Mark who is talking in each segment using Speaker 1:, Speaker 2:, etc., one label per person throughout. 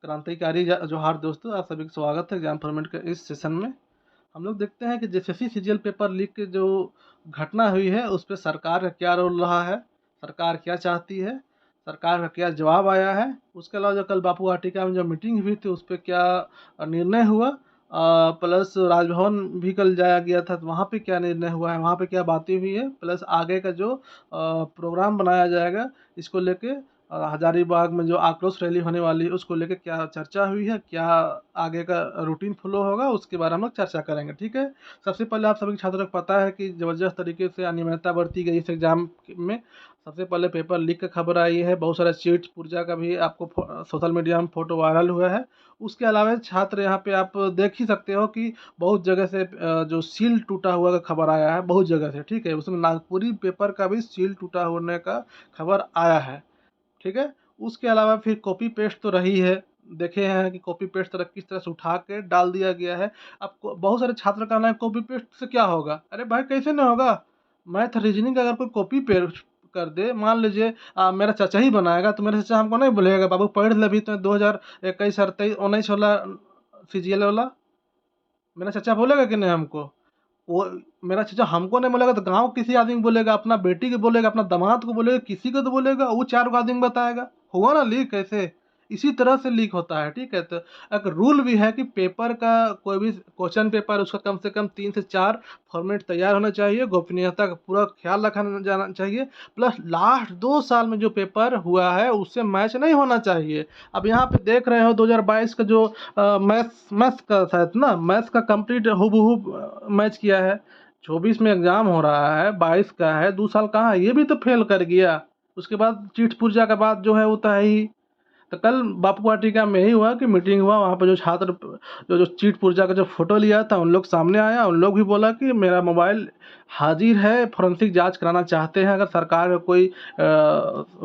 Speaker 1: क्रांतिकारी जोहार दोस्तों, आप सभी का स्वागत है एग्जाम फॉर्मेट के इस सेशन में। हम लोग देखते हैं कि जेएसएससी सीजीएल पेपर लीक की जो घटना हुई है उस पर सरकार का क्या रोल रहा है, सरकार क्या चाहती है, सरकार का क्या जवाब आया है। उसके अलावा जो कल बापू वाटिका में जो मीटिंग हुई थी उस पर क्या निर्णय हुआ, प्लस राजभवन भी कल जाया गया था तो वहाँ पे क्या निर्णय हुआ है, वहाँ पे क्या बातें हुई है, प्लस आगे का जो प्रोग्राम बनाया जाएगा इसको लेके हजारीबाग में जो आक्रोश रैली होने वाली है उसको लेके क्या चर्चा हुई है, क्या आगे का रूटीन फॉलो होगा, उसके बारे में हम लोग चर्चा करेंगे। ठीक है। सबसे पहले आप सभी छात्रों को पता है कि जबरदस्त तरीके से अनियमितता बरती गई इस एग्जाम में। सबसे पहले पेपर लीक का खबर आई है, बहुत सारे चीट पुर्जा का भी आपको सोशल मीडिया में फोटो वायरल हुआ है। उसके अलावा छात्र यहाँ पे आप देख ही सकते हो कि बहुत जगह से जो सील टूटा हुआ का खबर आया है, बहुत जगह से। ठीक है। उसमें नागपुरी पेपर का भी सील टूटा होने का खबर आया है। ठीक है। उसके अलावा फिर कॉपी पेस्ट तो रही है, देखे हैं कि कॉपी पेस्ट तरह किस तरह से उठा के डाल दिया गया है। अब बहुत सारे छात्र का कहना है कॉपी पेस्ट से क्या होगा। अरे भाई कैसे नहीं होगा। मैथ रीजनिंग अगर कोई कॉपी पेस्ट कर दे, मान लीजिए मेरा चाचा ही बनाएगा तो मेरा चाचा हमको नहीं बोलेगा बाबू पढ़ ले भी तो 2021 28 19 वाला सीजीएल वाला। मेरा चाचा बोलेगा कि नहीं हमको। वो मेरा चाचा हमको नहीं बोलेगा तो गाँव किसी आदमी को बोलेगा, अपना बेटी को बोलेगा, अपना दामाद को बोलेगा, किसी को तो बोलेगा, वो 4 को आदमी बताएगा। हुआ ना लीक ऐसे, इसी तरह से लीक होता है। ठीक है। तो एक रूल भी है कि पेपर का कोई भी क्वेश्चन पेपर उसका कम से कम 3 से 4 फॉर्मेट तैयार होना चाहिए, गोपनीयता का पूरा ख्याल रखा जाना चाहिए, प्लस लास्ट 2 साल में जो पेपर हुआ है उससे मैच नहीं होना चाहिए। अब यहाँ पे देख रहे हो 2022 का जो मैथ्स मैथ्स का शायद ना मैथ्स का कंप्लीट हूबहू मैच किया है। 24 में एग्जाम हो रहा है, 22 का है, 2 साल कहाँ है, ये भी तो फेल कर गया। उसके बाद चीट पुर्जा का बात जो है वो तो है ही। तो कल बापू वाटिका में यही हुआ कि मीटिंग हुआ, वहाँ पर जो छात्र जो जो चीट पुर्जा का जो फोटो लिया था उन लोग सामने आया, उन लोग भी बोला कि मेरा मोबाइल हाजिर है, फोरेंसिक जांच कराना चाहते हैं, अगर सरकार का कोई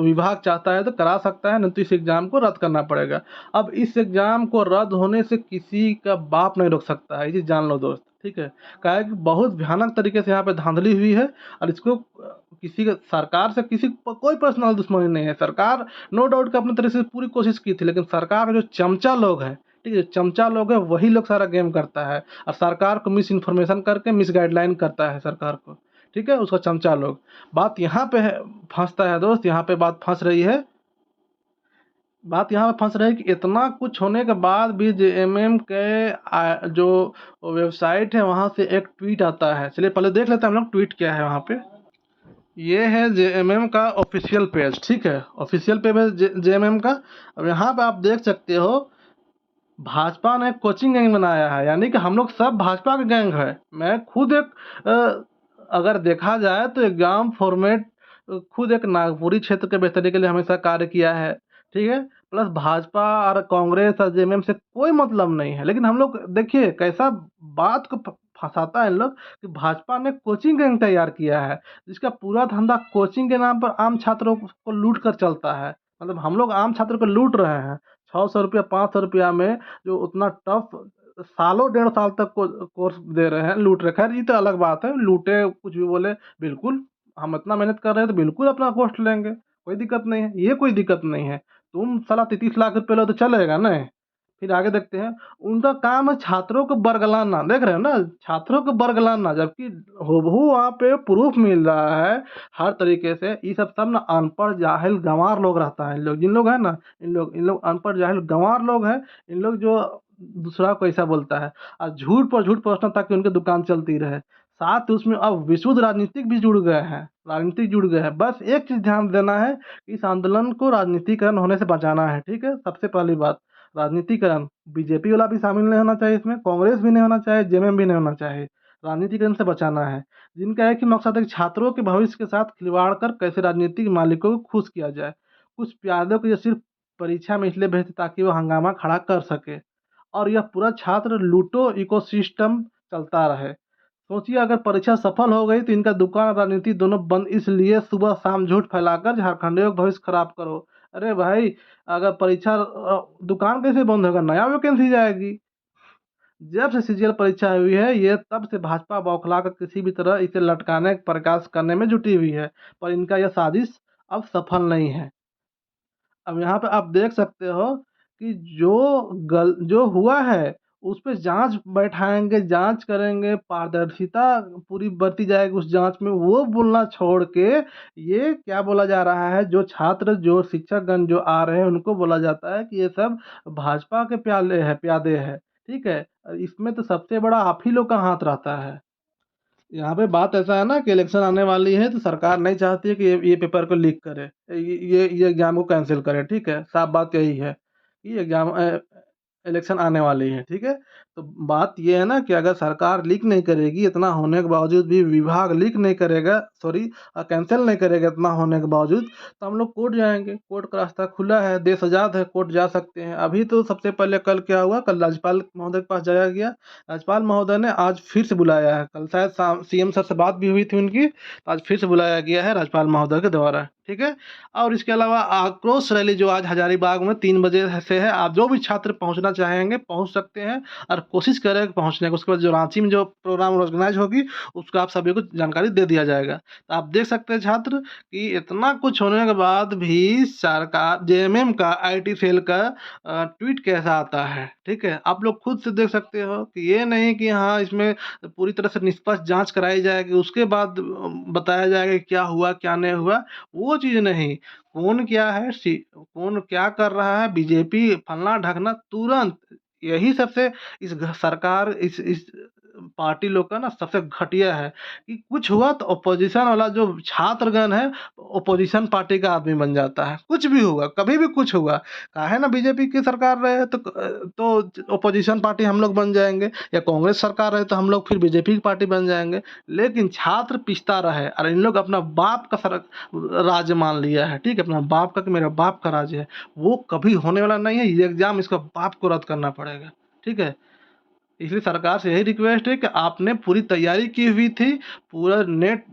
Speaker 1: विभाग चाहता है तो करा सकता है, नहीं तो इस एग्ज़ाम को रद्द करना पड़ेगा। अब इस एग्ज़ाम को रद्द होने से किसी का बाप नहीं रोक सकता है, ये चीज़ जान लो दोस्त। ठीक है। क्या है कि बहुत भयानक तरीके से यहाँ पे धांधली हुई है और इसको किसी का सरकार से किसी कोई पर्सनल दुश्मनी नहीं है। सरकार नो डाउट कि अपनी तरह से पूरी कोशिश की थी, लेकिन सरकार के जो चमचा लोग हैं, ठीक है, जो चमचा लोग हैं वही लोग सारा गेम करता है और सरकार को मिस इन्फॉर्मेशन करके मिस गाइडलाइन करता है सरकार को। ठीक है, उसका चमचा लोग। बात यहाँ पे है, फंसता है दोस्त, यहाँ पे बात फंस रही है। बात यहाँ पे फंस रही है कि इतना कुछ होने के बाद भी जेएमएम के जो वेबसाइट है वहाँ से एक ट्वीट आता है। चलिए पहले देख लेते हैं हम लोग ट्वीट क्या है वहाँ पे। ये है जेएमएम का ऑफिशियल पेज। ठीक है, ऑफिशियल पेज है जेएमएम का। अब यहाँ पे आप देख सकते हो भाजपा ने कोचिंग गैंग बनाया है, यानी कि हम लोग सब भाजपा का गैंग है। मैं खुद एक अगर देखा जाए तो एग्जाम फॉर्मेट खुद एक नागपुरी क्षेत्र के बेहतरी के लिए हमेशा कार्य किया है। ठीक है। प्लस भाजपा और कांग्रेस और जेएमएम से कोई मतलब नहीं है, लेकिन हम लोग देखिए कैसा बात को फंसाता है इन लोग कि भाजपा ने कोचिंग गैंग तैयार किया है जिसका पूरा धंधा कोचिंग के नाम पर आम छात्रों को लूट कर चलता है। मतलब हम लोग आम छात्र को लूट रहे हैं 600 रुपया 500 रुपया में, जो उतना टफ सालों 1.5 साल तक को कोर्स दे रहे हैं, लूट रहे। खैर ये तो अलग बात है, लूटे कुछ भी बोले, बिल्कुल हम इतना मेहनत कर रहे हैं तो बिल्कुल अपना कॉस्ट लेंगे, कोई दिक्कत नहीं है, ये कोई दिक्कत नहीं है। तुम साला 33 लाख रुपए लो तो चलेगा ना। फिर आगे देखते हैं, उनका काम है छात्रों को बरगलाना, देख रहे हो ना, छात्रों को बरगलाना, जबकि हूबहू वहाँ पे प्रूफ मिल रहा है हर तरीके से। ये सब ना अनपढ़ जाहिल गंवार लोग रहता है, इन लोग जिन लोग हैं ना, इन लोग अनपढ़ जाहिल गंवार लोग हैं। इन लोग जो दूसरा को ऐसा बोलता है और झूठ पर झूठ परोसना ताकि उनकी दुकान चलती रहे। साथ ही उसमें अब विशुद्ध राजनीतिक भी जुड़ गए हैं, राजनीतिक जुड़ गए हैं। बस एक चीज ध्यान देना है कि इस आंदोलन को राजनीतिकरण होने से बचाना है। ठीक है, सबसे पहली बात राजनीतिकरण, बीजेपी वाला भी शामिल नहीं होना चाहिए इसमें, कांग्रेस भी नहीं होना चाहिए, जेएमएम भी नहीं होना चाहिए। राजनीतिकरण से बचाना है, जिनका एक ही मकसद है कि छात्रों के भविष्य के साथ खिलवाड़ कर कैसे राजनीतिक मालिकों को खुश किया जाए। कुछ प्यादों को ये सिर्फ परीक्षा में इसलिए भेजते ताकि वो हंगामा खड़ा कर सके और यह पूरा छात्र लूटो इकोसिस्टम चलता रहे। सोचिए अगर परीक्षा सफल हो गई तो इनका दुकान और राजनीति दोनों बंद, इसलिए सुबह शाम झूठ फैलाकर झारखंडियों का भविष्य खराब करो। अरे भाई, अगर परीक्षा दुकान कैसे बंद होगा, नया वैकेंसी जाएगी। जब से सीजीएल परीक्षा हुई है ये तब से भाजपा बौखला कर किसी भी तरह इसे लटकाने प्रकाश करने में जुटी हुई है, पर इनका यह साजिश अब सफल नहीं है। अब यहाँ पे आप देख सकते हो कि जो हुआ है उस पे जांच बैठाएंगे, जांच करेंगे, पारदर्शिता पूरी बरती जाएगी उस जांच में। वो बोलना छोड़ के ये क्या बोला जा रहा है, जो छात्र जो शिक्षकगण जो आ रहे हैं उनको बोला जाता है कि ये सब भाजपा के प्यादे है। ठीक है, इसमें तो सबसे बड़ा आप ही लोग का हाथ रहता है। यहाँ पे बात ऐसा है ना कि इलेक्शन आने वाली है, तो सरकार नहीं चाहती है कि ये पेपर को लीक करे, ये एग्जाम को कैंसिल करे। ठीक है, साफ बात यही है कि एग्जाम इलेक्शन आने वाली है। ठीक है, तो बात ये है ना कि अगर सरकार लीक नहीं करेगी, इतना होने के बावजूद भी विभाग लीक नहीं करेगा, सॉरी कैंसिल नहीं करेगा इतना होने के बावजूद, तो हम लोग कोर्ट जाएंगे। कोर्ट का रास्ता खुला है, देश आज़ाद है, कोर्ट जा सकते हैं। अभी तो सबसे पहले कल क्या हुआ, कल राज्यपाल महोदय के पास जाया गया। राज्यपाल महोदय ने आज फिर से बुलाया है, कल शायद सीएम सर से बात भी हुई थी उनकी, तो आज फिर से बुलाया गया है राज्यपाल महोदय के द्वारा। ठीक है, और इसके अलावा आक्रोश रैली जो आज हजारीबाग में 3 बजे से है, आप जो भी छात्र पहुंचना चाहेंगे पहुंच सकते हैं और कोशिश करें पहुंचने की। उसके बाद जो रांची में जो प्रोग्राम ऑर्गेनाइज होगी उसका आप सभी को जानकारी दे दिया जाएगा। तो आप देख सकते हैं छात्र कि इतना कुछ होने के बाद भी सरकार जेएमएम का आईटी सेल का ट्वीट कैसा आता है। ठीक है, आप लोग खुद से देख सकते हो कि ये नहीं कि हाँ इसमें पूरी तरह से निष्पक्ष जांच कराई जाएगी, उसके बाद बताया जाएगा कि क्या हुआ क्या नहीं हुआ। वो चीज़ नहीं, कौन क्या है, कौन क्या कर रहा है, बीजेपी फलना ढकना तुरंत, यही सबसे सरकार इस पार्टी लोग का ना सबसे घटिया है कि कुछ हुआ तो अपोजिशन वाला जो छात्रगण है अपोजिशन पार्टी का आदमी बन जाता है। कुछ भी हुआ, कभी भी कुछ हुआ, कहा है ना बीजेपी की सरकार रहे तो अपोजिशन पार्टी हम लोग बन जाएंगे, या कांग्रेस सरकार रहे तो हम लोग फिर बीजेपी की पार्टी बन जाएंगे। लेकिन छात्र पिसता रहे और इन लोग अपना बाप का राज्य मान लिया है। ठीक है, अपना बाप का कि मेरा बाप का राज्य है, वो कभी होने वाला नहीं है। ये एग्जाम इसका बाप को रद्द करना पड़ेगा। ठीक है, इसलिए सरकार से यही रिक्वेस्ट है कि आपने पूरी तैयारी की हुई थी, पूरा नेट,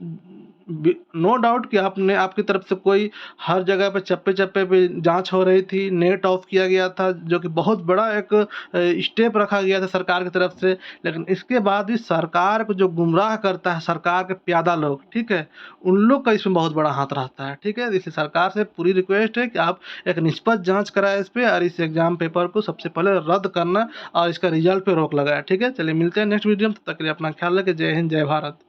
Speaker 1: नो डाउट कि आपने आपकी तरफ से कोई हर जगह पे चप्पे चप्पे पे जांच हो रही थी, नेट ऑफ किया गया था, जो कि बहुत बड़ा एक स्टेप रखा गया था सरकार की तरफ से। लेकिन इसके बाद भी सरकार को जो गुमराह करता है सरकार के प्यादा लोग, ठीक है, उन लोग का इसमें बहुत बड़ा हाथ रहता है। ठीक है, इसलिए सरकार से पूरी रिक्वेस्ट है कि आप एक निष्पक्ष जांच कराएं इस पे, और इस एग्जाम पेपर को सबसे पहले रद्द करना और इसका रिजल्ट पे रोक लगाए। ठीक है, चलिए मिलते हैं नेक्स्ट वीडियो में, तब तक के लिए अपना ख्याल रखें। जय हिंद, जय भारत।